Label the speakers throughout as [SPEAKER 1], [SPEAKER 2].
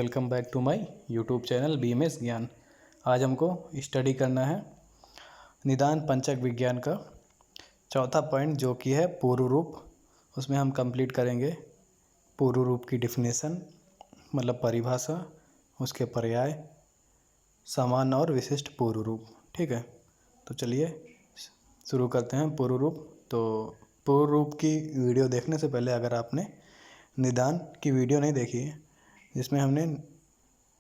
[SPEAKER 1] Welcome back to my YouTube channel BMS Gyan. आज हमको study करना है निदान पंचक विज्ञान का चौथा पॉइंट, जो कि है पूर्व रूप। उसमें हम कंप्लीट करेंगे पूर्व रूप की डिफिनेशन, मतलब परिभाषा, उसके पर्याय, समान और विशिष्ट पूर्व रूप। ठीक है, तो चलिए शुरू करते हैं पूर्व रूप। तो पूर्व रूप की वीडियो देखने से पहले अगर आपने निदान की वीडियो नहीं देखी है, जिसमें हमने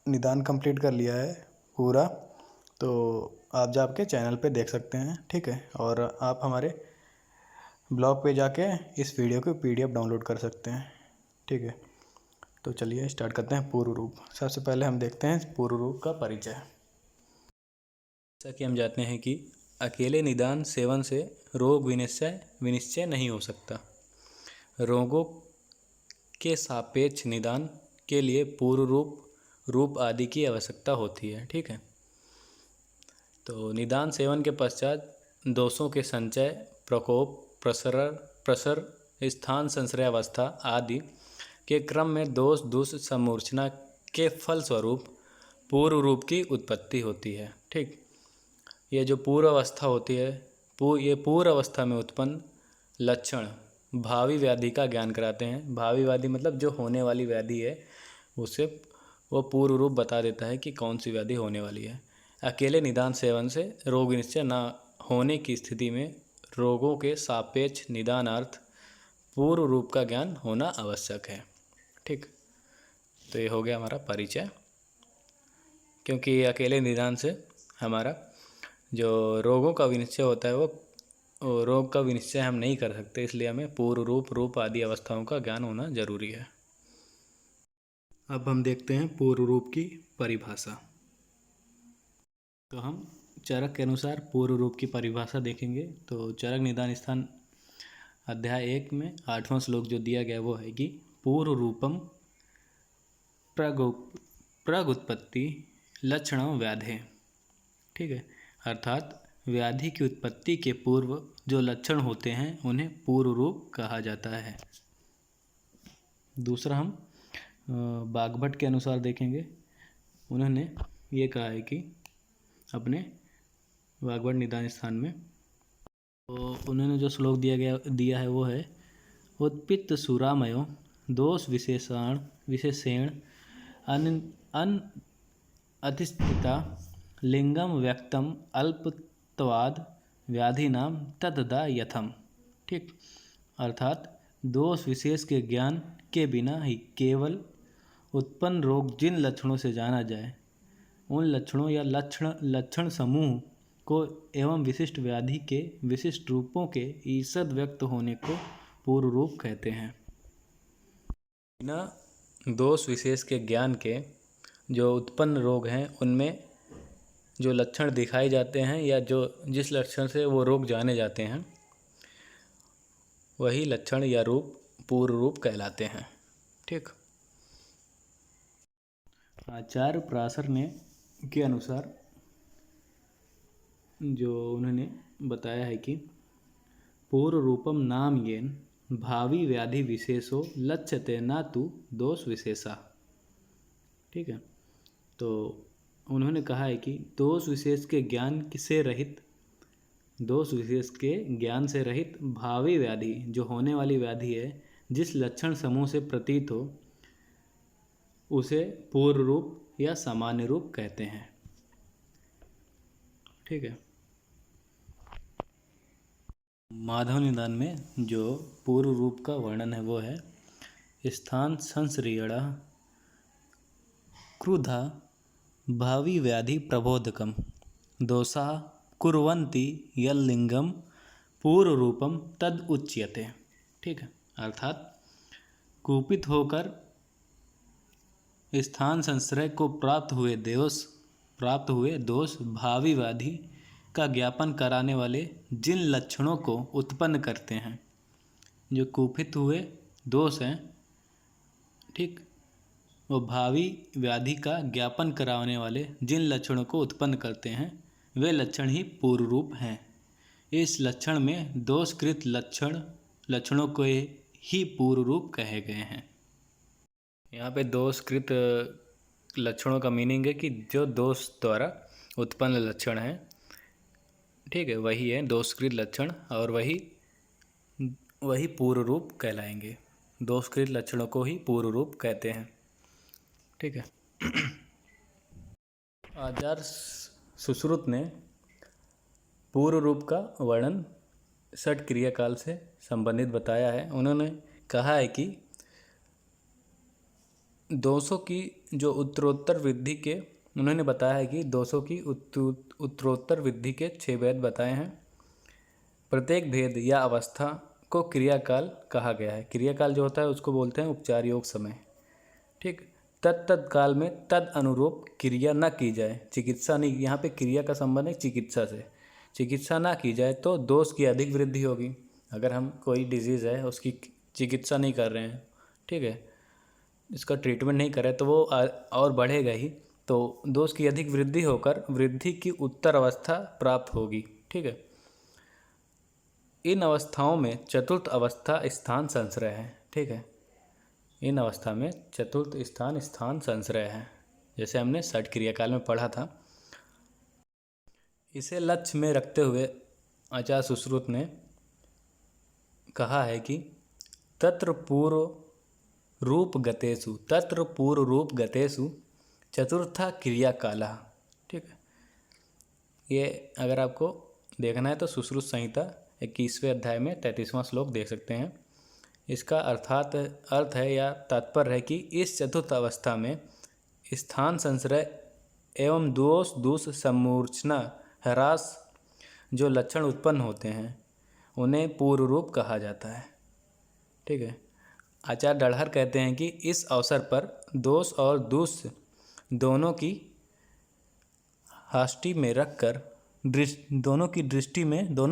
[SPEAKER 1] निदान कंप्लीट कर लिया है पूरा, तो आप जाके चैनल पे देख सकते हैं। ठीक है, और आप हमारे ब्लॉग पे जाके इस वीडियो की पीडीएफ डाउनलोड कर सकते हैं। ठीक है, तो चलिए स्टार्ट करते हैं पूर्व रूप। सबसे पहले हम देखते हैं पूर्व रूप का परिचय। जैसा कि हम जानते हैं कि अकेले निदान सेवन से रोग विनिश्चय नहीं हो सकता। रोगों के सापेक्ष निदान के लिए पूर्व रूप आदि की आवश्यकता होती है। ठीक है, तो निदान सेवन के पश्चात दोषों के संचय, प्रकोप, प्रसर, स्थान संश्रयावस्था आदि के क्रम में दोष समूर्छना के फलस्वरूप पूर्व रूप की उत्पत्ति होती है। ठीक, ये जो पूर्व अवस्था होती है, ये पूर्व अवस्था में उत्पन्न लक्षण भावी व्याधि का ज्ञान कराते हैं। भावी व्याधि मतलब जो होने वाली व्याधि है, उसे वो पूर्व रूप बता देता है कि कौन सी व्याधि होने वाली है। अकेले निदान सेवन से रोग निश्चय न होने की स्थिति में रोगों के सापेक्ष निदानार्थ पूर्व रूप का ज्ञान होना आवश्यक है। ठीक, तो ये हो गया हमारा परिचय। क्योंकि अकेले निदान से हमारा जो रोगों का विनिश्चय होता है, वो रोग का विनिश्चय हम नहीं कर सकते, इसलिए हमें पूर्व रूप आदि अवस्थाओं का ज्ञान होना जरूरी है। अब हम देखते हैं पूर्व रूप की परिभाषा। तो हम चरक के अनुसार पूर्व रूप की परिभाषा देखेंगे। तो चरक निदान स्थान अध्याय 1 में 8वां श्लोक जो दिया गया वो है कि पूर्व रूपम प्रगुत्पत्ति लक्षण व्याधे। ठीक है, अर्थात व्याधि की उत्पत्ति के पूर्व जो लक्षण होते हैं उन्हें पूर्व रूप कहा जाता है। दूसरा हम बागभट्ट के अनुसार देखेंगे। उन्होंने ये कहा है कि अपने बागभट्ट निदान स्थान में, तो उन्होंने जो श्लोक दिया है वो है उत्पित्त सुरामयो दोष विशेषेण अन अतिस्थिता लिंगम व्यक्तम अल्पत्वाद व्याधि नाम ततदा यथम। ठीक, अर्थात दोष विशेष के ज्ञान के बिना ही केवल उत्पन्न रोग जिन लक्षणों से जाना जाए, उन लक्षणों या लक्षण समूह को एवं विशिष्ट व्याधि के विशिष्ट रूपों के ईषद व्यक्त होने को पूर्व रूप कहते हैं। बिना दोष विशेष के ज्ञान के जो उत्पन्न रोग हैं, उनमें जो लक्षण दिखाए जाते हैं या जो जिस लक्षण से वो रोग जाने जाते हैं, वही लक्षण या रूप पूर्व रूप कहलाते हैं। ठीक, आचार्य पराशर ने के अनुसार जो उन्होंने बताया है कि पूर्व रूपम नाम येन भावी व्याधि विशेषो लक्ष्यते न तु दोष विशेषा। ठीक है, तो उन्होंने कहा है कि दोष विशेष के ज्ञान से रहित भावी व्याधि, जो होने वाली व्याधि है, जिस लक्षण समूह से प्रतीत हो, उसे पूर्व रूप या सामान्य रूप कहते हैं। ठीक है, माधव निदान में जो पूर्व रूप का वर्णन है वो है स्थान संश्रयणा क्रुधा भावी व्याधि प्रबोधकम दोषा कुर्वन्ति यल्लिंगम पूर्व रूपम तद उच्यते। ठीक है, अर्थात कुपित होकर स्थान संश्रय को प्राप्त हुए दोष भावी व्याधि का ज्ञापन कराने वाले जिन लक्षणों को उत्पन्न करते हैं, जो कुपित हुए दोष हैं, ठीक, वो भावी व्याधि का ज्ञापन कराने वाले जिन लक्षणों को उत्पन्न करते हैं, वे लक्षण ही पूर्व रूप हैं। इस लक्षण में दोषकृत लक्षणों को ही पूर्व रूप कहे गए हैं। यहाँ पे दोषकृत लक्षणों का मीनिंग है कि जो दोष द्वारा उत्पन्न लक्षण है, ठीक है, वही है दोषकृत लक्षण और वही पूर्व रूप कहलाएंगे। दोषकृत लक्षणों को ही पूर्व रूप कहते हैं, ठीक है। आचार्य सुश्रुत ने पूर्व रूप का वर्णन षट क्रियाकाल से संबंधित बताया है। उन्होंने कहा है कि दोषों की जो उत्तरोत्तर वृद्धि के, उन्होंने बताया है कि दोषों की उत्तरोत्तर वृद्धि के 6 भेद बताए हैं। प्रत्येक भेद या अवस्था को क्रियाकाल कहा गया है। क्रियाकाल जो होता है उसको बोलते हैं उपचार योग समय, ठीक। तत्त काल में तद अनुरूप क्रिया न की जाए, चिकित्सा नहीं, यहाँ पे क्रिया का संबंध है चिकित्सा से। चिकित्सा ना की जाए तो दोष की अधिक वृद्धि होगी। अगर हम कोई डिजीज़ है उसकी चिकित्सा नहीं कर रहे हैं, ठीक है, इसका ट्रीटमेंट नहीं करें तो वो और बढ़ेगा ही, तो दोष की अधिक वृद्धि होकर वृद्धि की उत्तर अवस्था प्राप्त होगी, ठीक है। इन अवस्थाओं में चतुर्थ अवस्था स्थान संश्रय है, ठीक है। इन अवस्था में चतुर्थ स्थान संश्रय है, जैसे हमने षट क्रियाकाल में पढ़ा था। इसे लक्ष्य में रखते हुए आचार्य सुश्रुत ने कहा है कि तत्र पूर्व रूप गतेषु चतुर्था क्रियाकाला, ठीक है। ये अगर आपको देखना है तो सुश्रुत संहिता 21वें अध्याय में 33वां श्लोक देख सकते हैं। इसका अर्थ है या तात्पर्य है कि इस चतुर्थ अवस्था में स्थान संश्रय एवं दोष सम्मूर्छना ह्रास जो लक्षण उत्पन्न होते हैं उन्हें पूर्व रूप कहा जाता है, ठीक है। आचार्य डढ़हर कहते हैं कि इस अवसर पर दोष और दुष दोनों की हाष्टि में रखकर दोनों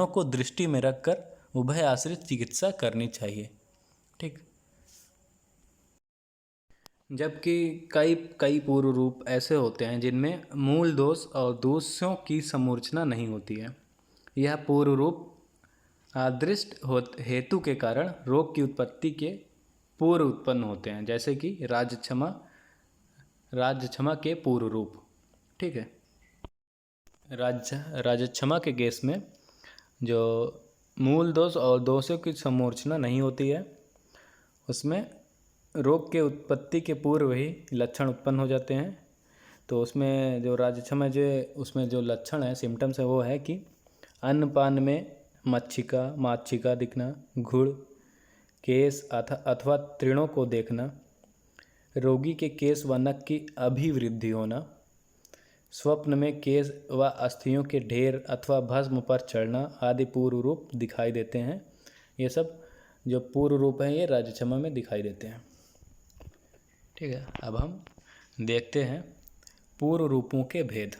[SPEAKER 1] को दृष्टि में रखकर उभय आश्रित चिकित्सा करनी चाहिए, ठीक। जबकि कई पूर्व रूप ऐसे होते हैं जिनमें मूल दोष और दोषों की समूर्छना नहीं होती है। यह पूर्व रूप अदृष्ट हेतु के कारण रोग की उत्पत्ति के पूर्व उत्पन्न होते हैं, जैसे कि राज्यक्षमा के पूर्व रूप, ठीक है। राज्यक्षमा के केस में जो मूल दोष और दोषों की समूर्छना नहीं होती है, उसमें रोग के उत्पत्ति के पूर्व ही लक्षण उत्पन्न हो जाते हैं। तो उसमें जो राज्यक्षमा उसमें जो लक्षण है, सिम्टम्स है, वो है कि अन्नपान में माच्छिका दिखना, गुड़ केस अथवा तृणों को देखना, रोगी के केस व नख की अभिवृद्धि होना, स्वप्न में केस व अस्थियों के ढेर अथवा भस्म पर चढ़ना आदि पूर्व रूप दिखाई देते हैं। ये सब जो पूर्व रूप हैं ये राज्यक्षमा में दिखाई देते हैं, ठीक है। अब हम देखते हैं पूर्व रूपों के भेद।